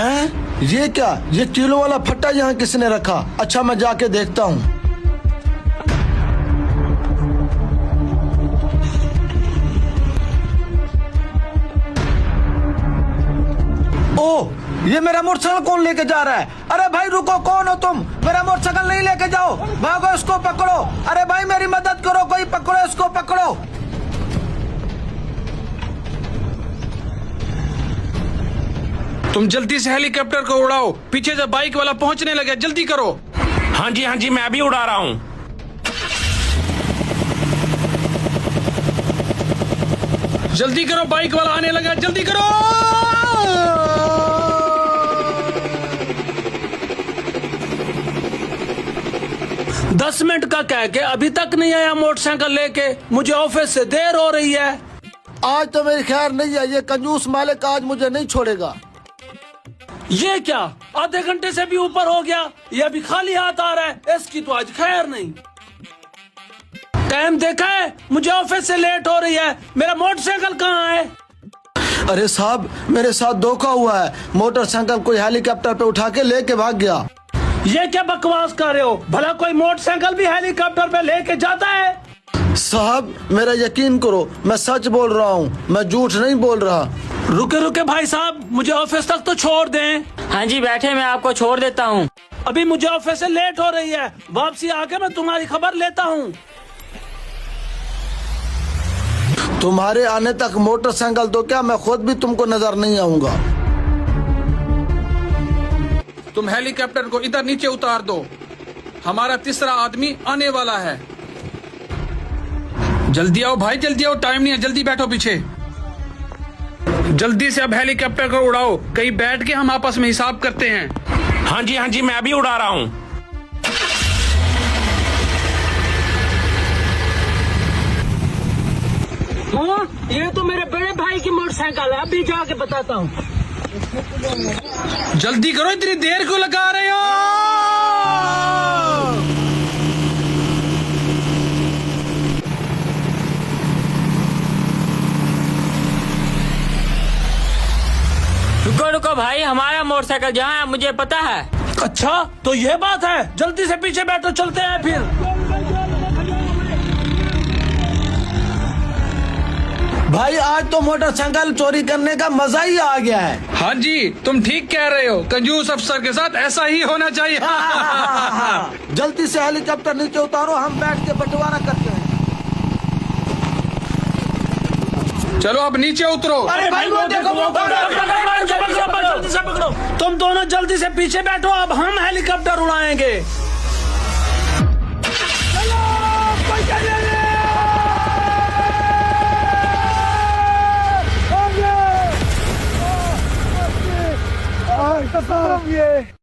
हैं? ये क्या? ये कीलों वाला फट्टा यहाँ किसने रखा? अच्छा मैं जाके देखता हूँ। ओह, ये मेरा मोटरसाइकिल कौन लेके जा रहा है? अरे भाई रुको, कौन हो तुम? मेरा मोटरसाइकिल नहीं लेके जाओ, भागो, इसको पकड़ो। अरे भाई मेरी मदद करो, कोई पकड़ो, इसको पकड़ो। तुम जल्दी से हेलीकॉप्टर को उड़ाओ, पीछे से बाइक वाला पहुंचने लगे, जल्दी करो। हाँ जी मैं भी उड़ा रहा हूँ। जल्दी करो, बाइक वाला आने लगा, जल्दी करो। 10 मिनट का कह के अभी तक नहीं आया मोटरसाइकिल लेके। मुझे ऑफिस से देर हो रही है। आज तो मेरी खैर नहीं है, ये कंजूस मालिक आज मुझे नहीं छोड़ेगा। ये क्या, आधे घंटे से भी ऊपर हो गया, ये अभी खाली हाथ आ रहा है। इसकी तो आज खैर नहीं। टाइम देखा है, मुझे ऑफिस से लेट हो रही है। मेरा मोटरसाइकिल कहाँ है? अरे साहब, मेरे साथ धोखा हुआ है। मोटरसाइकिल कोई हेलीकॉप्टर पे उठा के लेके भाग गया। ये क्या बकवास कर रहे हो? भला कोई मोटरसाइकिल भी हेलीकॉप्टर पे लेके जाता है? साहब मेरा यकीन करो, मैं सच बोल रहा हूँ, मैं झूठ नहीं बोल रहा। रुके रुके भाई साहब, मुझे ऑफिस तक तो छोड़ दें। हाँ जी बैठे, मैं आपको छोड़ देता हूँ। अभी मुझे ऑफिस से लेट हो रही है, वापसी आके मैं तुम्हारी खबर लेता हूँ। तुम्हारे आने तक मोटरसाइकिल तो क्या, मैं खुद भी तुमको नजर नहीं आऊंगा। तुम हेलीकॉप्टर को इधर नीचे उतार दो, हमारा तीसरा आदमी आने वाला है। जल्दी आओ भाई, जल्दी आओ, टाइम नहीं है, जल्दी बैठो पीछे। जल्दी से अब हेलीकॉप्टर को उड़ाओ, कहीं बैठ के हम आपस में हिसाब करते हैं। हाँ जी मैं भी उड़ा रहा हूँ। हाँ, ये तो मेरे बड़े भाई की मोटरसाइकिल है, अभी जाके बताता हूँ। जल्दी करो, इतनी देर क्यों लगा रहे हो? रुको भाई, हमारा मोटरसाइकिल जहाँ है मुझे पता है। अच्छा तो ये बात है, जल्दी से पीछे बैठो, चलते हैं फिर। भाई आज तो मोटरसाइकिल चोरी करने का मजा ही आ गया है। हाँ जी, तुम ठीक कह रहे हो, कंजूस अफसर के साथ ऐसा ही होना चाहिए। जल्दी से हेलीकॉप्टर नीचे उतारो, हम बैठ के बंटवारा करते हैं। चलो अब नीचे उतरो। अरे भाई वो देखो, जल्दी से पकड़ो। तुम दोनों जल्दी से पीछे बैठो, अब हम हेलीकॉप्टर उड़ाएंगे।